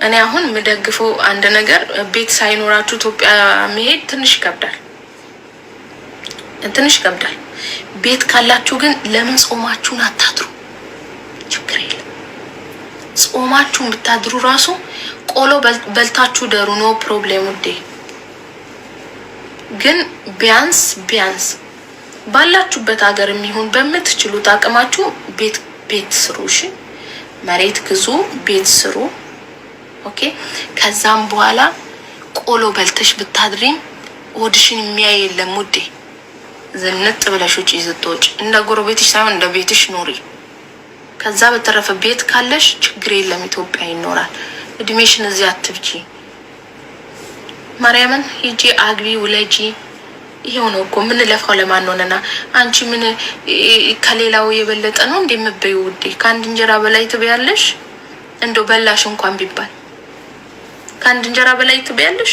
እኔ አሁን የምደግፈው አንድ ነገር ቤት ሳይኖራችሁ ኢትዮጵያ መሄድ ትንሽ ይከብዳል። ቤት ካላችሁ ግን ለምን ጾማችሁን አታድሩ? ችግር የለም። ጾማችሁን ብታድሩ ራሱ ቆሎ በልታችሁ ደሩ፣ ኖ ፕሮብሌም ውዴ። ግን ቢያንስ ባላችሁበት ሀገር የሚሆን በምትችሉት አቅማችሁ ቤት ስሩ። እሺ መሬት ግዙ፣ ቤት ስሩ። ኦኬ። ከዛም በኋላ ቆሎ በልተሽ ብታድሪም ወድሽን የሚያይ የለም ውዴ። ዝንጥ ብለሽ ውጪ ስትወጪ እንደ ጎረቤትሽ ሳይሆን እንደ ቤትሽ ኑሪ። ከዛ በተረፈ ቤት ካለሽ ችግር የለም፣ ኢትዮጵያ ይኖራል። እድሜሽን እዚህ አትብጂ። ማርያምን ሂጂ አግቢ ውለጂ። ይሄው ነው እኮ ምን ለፋው ለማን ሆነና አንቺ ምን ከሌላው የበለጠ ነው እንደምበዩ ውዴ። ከአንድ እንጀራ በላይ ትበያለሽ። እንደው በላሽ እንኳን ቢባል ከአንድ እንጀራ በላይ ትበያለሽ።